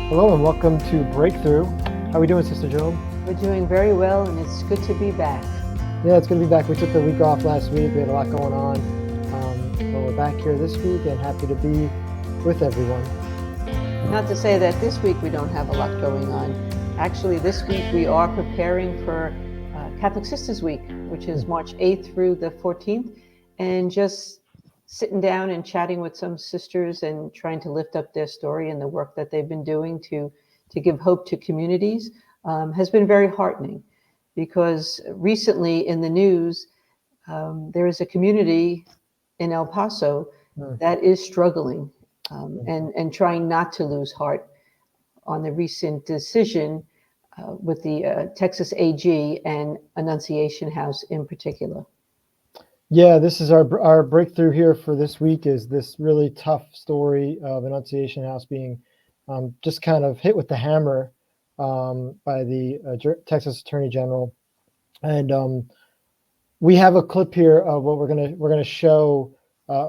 Hello and welcome to Breakthrough. How are we doing, Sister Joan? We're doing very well, and it's good to be back. Yeah, it's good to be back. We took the week off last week. We had a lot going on. But we're back here this week and happy to be with everyone. Not to say that this week we don't have a lot going on. Actually, this week we are preparing for Catholic Sisters Week, which is March 8th through the 14th, and just sitting down and chatting with some sisters and trying to lift up their story and the work that they've been doing to give hope to communities has been very heartening, because recently in the news there is a community in El Paso that is struggling and trying not to lose heart on the recent decision with the Texas AG and Annunciation House in particular. Yeah, this is our breakthrough here for this week, is this really tough story of Annunciation House being just kind of hit with the hammer by the Texas Attorney General. And we have a clip here of what we're gonna show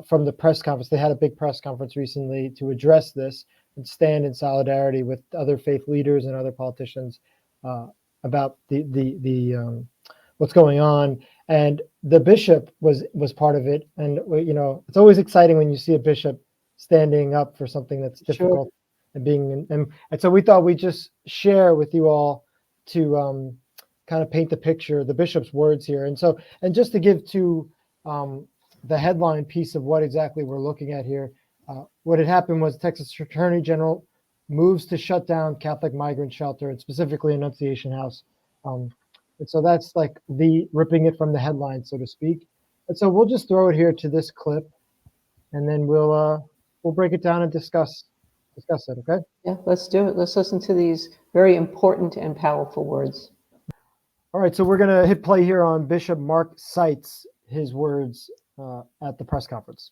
from the press conference. They had a big press conference recently to address this and stand in solidarity with other faith leaders and other politicians about the what's going on. And the bishop was part of it. And it's always exciting when you see a bishop standing up for something that's difficult. Sure. And so we thought we'd just share with you all to kind of paint the picture, the bishop's words here. And just to give to the headline piece of what exactly we're looking at here, what had happened was Texas Attorney General moves to shut down Catholic migrant shelter, and specifically Annunciation House. And so that's like the ripping it from the headline, so to speak. And so we'll just throw it here to this clip, and then we'll break it down and discuss it. Okay? Yeah, let's do it. Let's listen to these very important and powerful words. All right, so we're going to hit play here on Bishop Mark Seitz, his words at the press conference.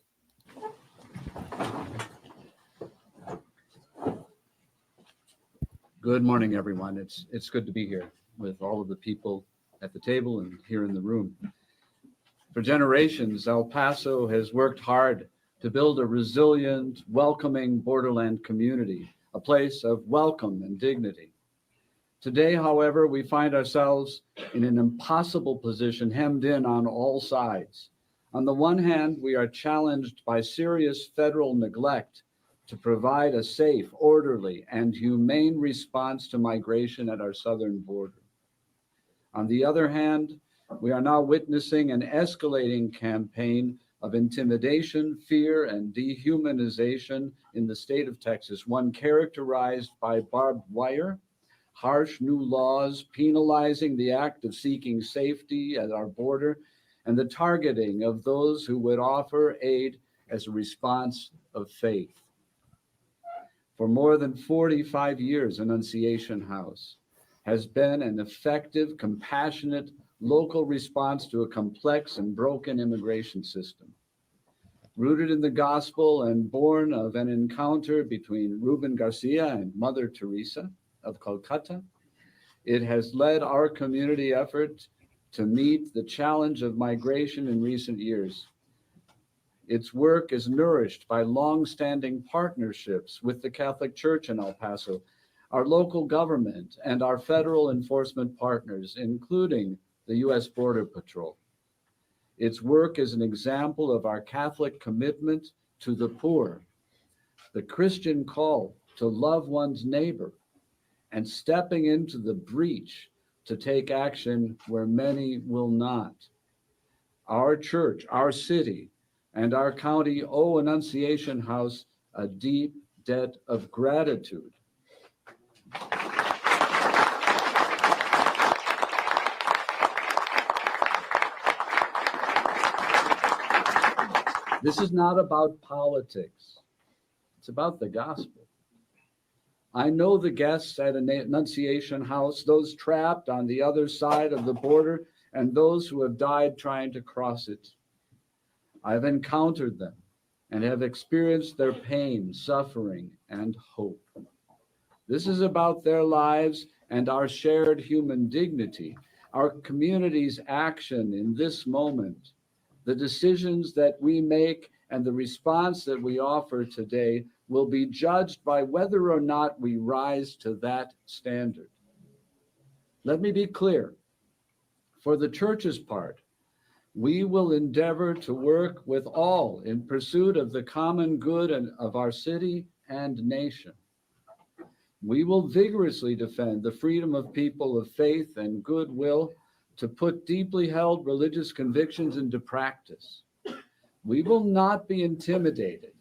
Good morning, everyone. It's good to be here with all of the people at the table and here in the room. For generations, El Paso has worked hard to build a resilient, welcoming borderland community, a place of welcome and dignity. Today, however, we find ourselves in an impossible position, hemmed in on all sides. On the one hand, we are challenged by serious federal neglect to provide a safe, orderly, and humane response to migration at our southern border. On the other hand, we are now witnessing an escalating campaign of intimidation, fear, and dehumanization in the state of Texas, one characterized by barbed wire, harsh new laws penalizing the act of seeking safety at our border, and the targeting of those who would offer aid as a response of faith. For more than 45 years, Annunciation House has been an effective, compassionate, local response to a complex and broken immigration system. Rooted in the gospel and born of an encounter between Ruben Garcia and Mother Teresa of Calcutta, it has led our community effort to meet the challenge of migration in recent years. Its work is nourished by long-standing partnerships with the Catholic Church in El Paso, our local government, and our federal enforcement partners, including the U.S. Border Patrol. Its work is an example of our Catholic commitment to the poor, the Christian call to love one's neighbor, and stepping into the breach to take action where many will not. Our church, our city, and our county owe Annunciation House a deep debt of gratitude. This is not about politics. It's about the gospel. I know the guests at Annunciation House, those trapped on the other side of the border, and those who have died trying to cross it. I've encountered them and have experienced their pain, suffering, and hope. This is about their lives and our shared human dignity, our community's action in this moment, the decisions that we make and the response that we offer today will be judged by whether or not we rise to that standard. Let me be clear. For the church's part, we will endeavor to work with all in pursuit of the common good of our city and nation. We will vigorously defend the freedom of people of faith and goodwill to put deeply held religious convictions into practice. We will not be intimidated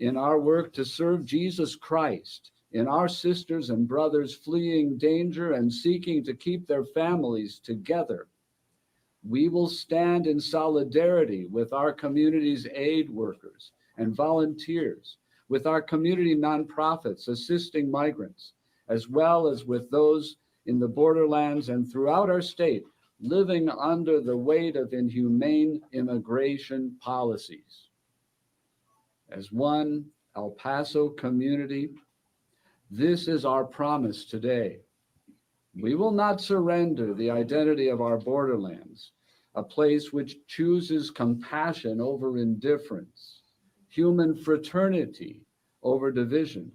in our work to serve Jesus Christ, in our sisters and brothers fleeing danger and seeking to keep their families together. We will stand in solidarity with our community's aid workers and volunteers, with our community nonprofits assisting migrants, as well as with those in the borderlands and throughout our state living under the weight of inhumane immigration policies. As one El Paso community, this is our promise today. We will not surrender the identity of our borderlands, a place which chooses compassion over indifference, human fraternity over division,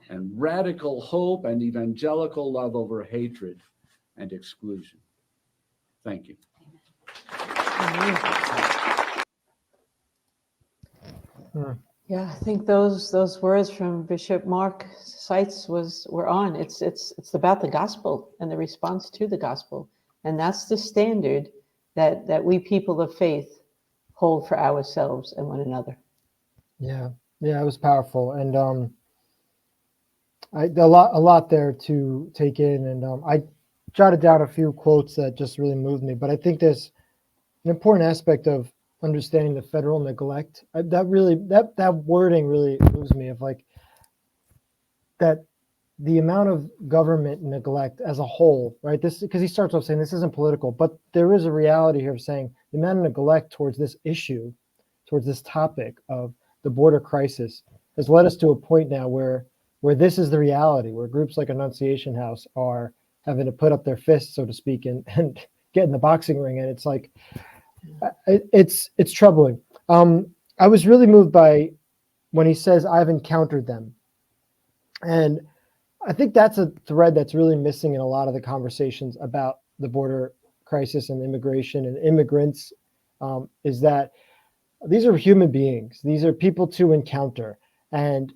and radical hope and evangelical love over hatred and exclusion. Thank you. Yeah, I think those words from Bishop Mark Seitz were on. It's about the gospel and the response to the gospel, and that's the standard that we people of faith hold for ourselves and one another. Yeah, it was powerful, and a lot there to take in, and I jotted down a few quotes that just really moved me. But I think there's an important aspect of understanding the federal neglect. That wording really moves me, of like that the amount of government neglect as a whole, right? This, because he starts off saying this isn't political, but there is a reality here of saying the amount of neglect towards this issue, towards this topic of the border crisis, has led us to a point now where this is the reality, where groups like Annunciation House are having to put up their fists, so to speak, and get in the boxing ring. And it's like, it's troubling. I was really moved by when he says, I've encountered them. And I think that's a thread that's really missing in a lot of the conversations about the border crisis and immigration and immigrants, is that these are human beings. These are people to encounter. And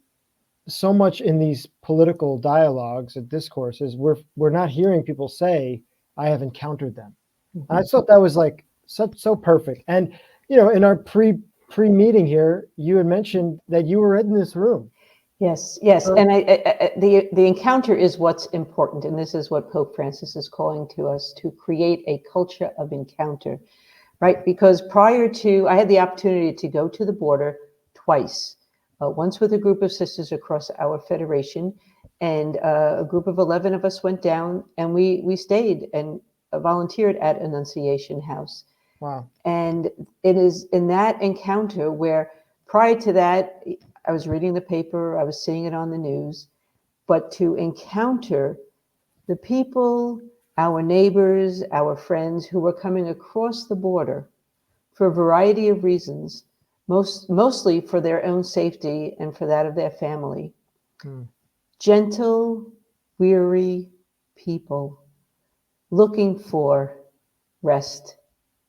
so much in these political dialogues and discourses, we're not hearing people say, I have encountered them. Mm-hmm. And I thought that was like so perfect. And, you know, in our pre-meeting here, you had mentioned that you were in this room. Yes. And the encounter is what's important. And this is what Pope Francis is calling to us, to create a culture of encounter, right? Because prior to, I had the opportunity to go to the border twice, once with a group of sisters across our federation, and a group of 11 of us went down, and we stayed and volunteered at Annunciation House. Wow. And it is in that encounter where prior to that, I was reading the paper, I was seeing it on the news, but to encounter the people, our neighbors, our friends who were coming across the border for a variety of reasons, mostly for their own safety and for that of their family. Gentle, weary people looking for rest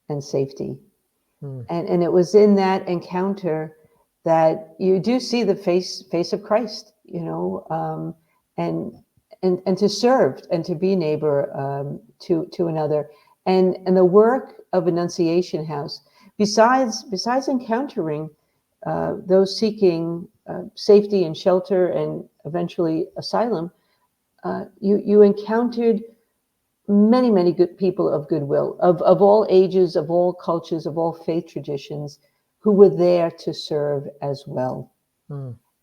and safety. And it was in that encounter that you do see the face of Christ, you know, and to serve and to be neighbor to another, and the work of Annunciation House. Besides encountering those seeking safety and shelter and eventually asylum, you encountered many good people of goodwill, of all ages, of all cultures, of all faith traditions, who were there to serve as well.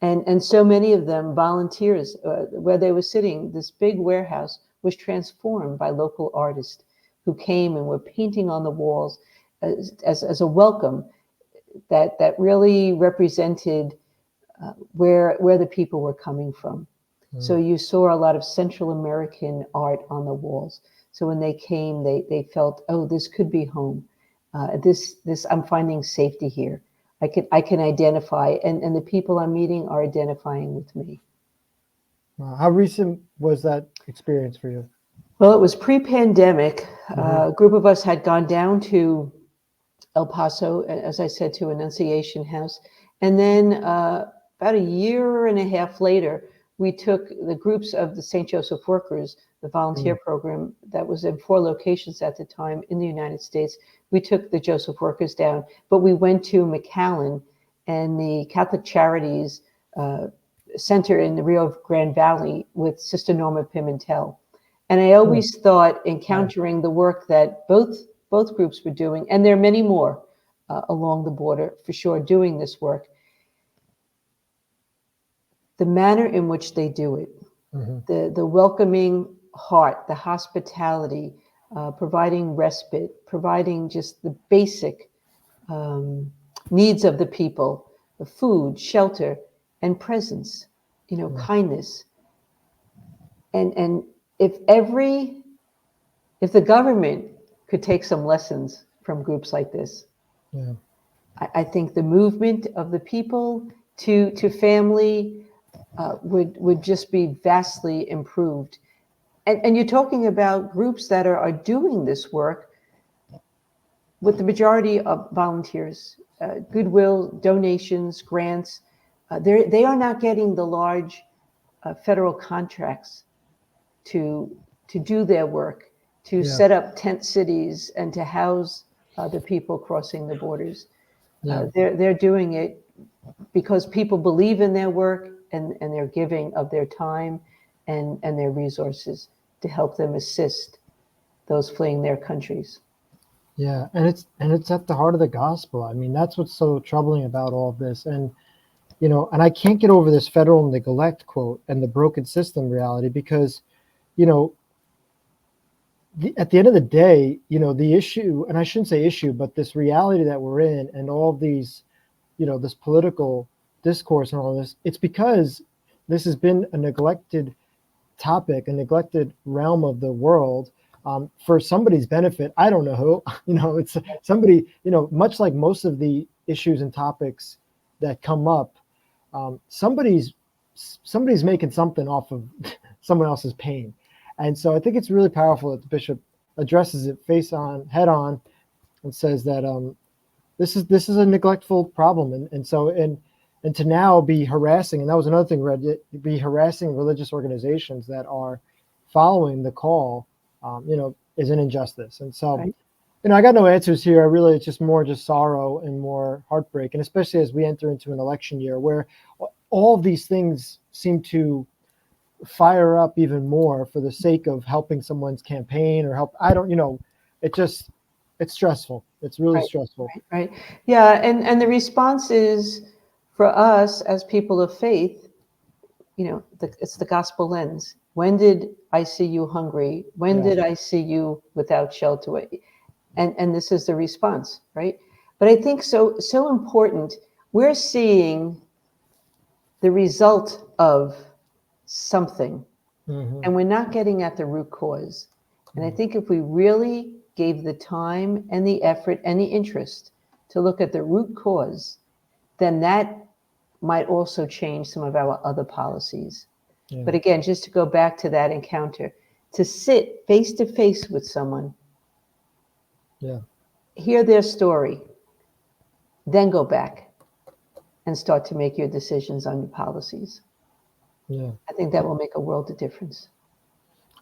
And so many of them volunteers, where they were sitting, this big warehouse was transformed by local artists who came and were painting on the walls as a welcome that really represented where the people were coming from. So you saw a lot of Central American art on the walls. So when they came, they felt, oh, this could be home. This I'm finding safety here. I can identify, and the people I'm meeting are identifying with me. How recent was that experience for you? Well, it was pre-pandemic. Mhm. A group of us had gone down to El Paso, as I said, to Annunciation House. And then about a year and a half later, we took the groups of the St. Joseph Workers, the volunteer program that was in 4 locations at the time in the United States. We took the Joseph Workers down, but we went to McAllen and the Catholic Charities Center in the Rio Grande Valley with Sister Norma Pimentel. And I always thought, encountering the work that both groups were doing, and there are many more along the border for sure doing this work, the manner in which they do it, the welcoming heart, the hospitality, providing respite, providing just the basic needs of the people, the food, shelter, and presence, kindness. And if the government could take some lessons from groups like this, Yeah. I think the movement of the people to family would just be vastly improved. And you're talking about groups that are doing this work with the majority of volunteers, goodwill, donations, grants. They are not getting the large federal contracts to do their work, to Yeah. set up tent cities and to house the people crossing the borders. Yeah. They're doing it because people believe in their work, and they're giving of their time and their resources to help them assist those fleeing their countries. Yeah, and it's at the heart of the gospel. I mean, that's what's so troubling about all of this. And and I can't get over this federal neglect quote and the broken system reality because, you know, at the end of the day, the issue, and I shouldn't say issue, but this reality that we're in and all of these, this political discourse and all this, it's because this has been a neglected topic, a neglected realm of the world, for somebody's benefit. I don't know who, it's somebody, much like most of the issues and topics that come up, somebody's making something off of someone else's pain. And so I think it's really powerful that the bishop addresses it head on and says that this is a neglectful problem. And to now be harassing, and that was another thing, be harassing religious organizations that are following the call, is an injustice. And so, Right. I got no answers here. It's just more sorrow and more heartbreak. And especially as we enter into an election year where all of these things seem to fire up even more for the sake of helping someone's campaign or help. It's stressful. It's really Right. stressful. Right. Yeah. And the response is, for us as people of faith, it's the gospel lens. When did I see you hungry? When Yeah. did I see you without shelter? And this is the response, right? But I think so important. We're seeing the result of something, Mm-hmm. and we're not getting at the root cause. And I think if we really gave the time and the effort and the interest to look at the root cause, then that might also change some of our other policies. Yeah. But again, just to go back to that encounter, to sit face to face with someone, Yeah. hear their story, then go back and start to make your decisions on your policies. Yeah. I think that will make a world of difference.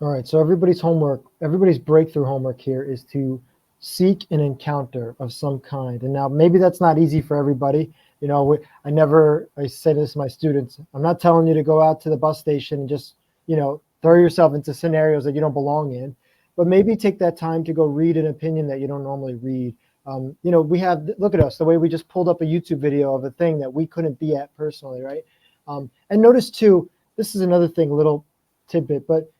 All right. So everybody's breakthrough homework here is to seek an encounter of some kind. And now maybe that's not easy for everybody. I say this to my students. I'm not telling you to go out to the bus station and just, throw yourself into scenarios that you don't belong in, but maybe take that time to go read an opinion that you don't normally read. Look at us, the way we just pulled up a YouTube video of a thing that we couldn't be at personally, right? And notice too, this is another thing, little tidbit, but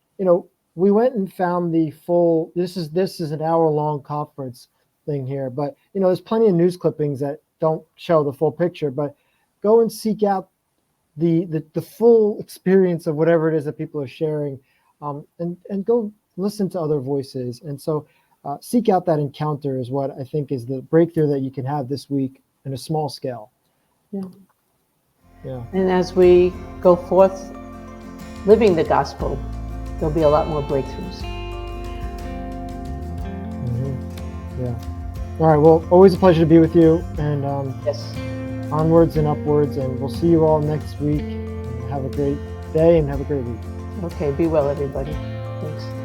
we went and found the full. This is an hour-long conference thing here, but there's plenty of news clippings that don't show the full picture. But go and seek out the full experience of whatever it is that people are sharing, and go listen to other voices. And so seek out that encounter is what I think is the breakthrough that you can have this week in a small scale. Yeah. Yeah. And as we go forth living the gospel, there'll be a lot more breakthroughs. Yeah. All right. Well, always a pleasure to be with you, and Yes. onwards and upwards. And we'll see you all next week. Have a great day and have a great week. Okay. Be well, everybody. Thanks.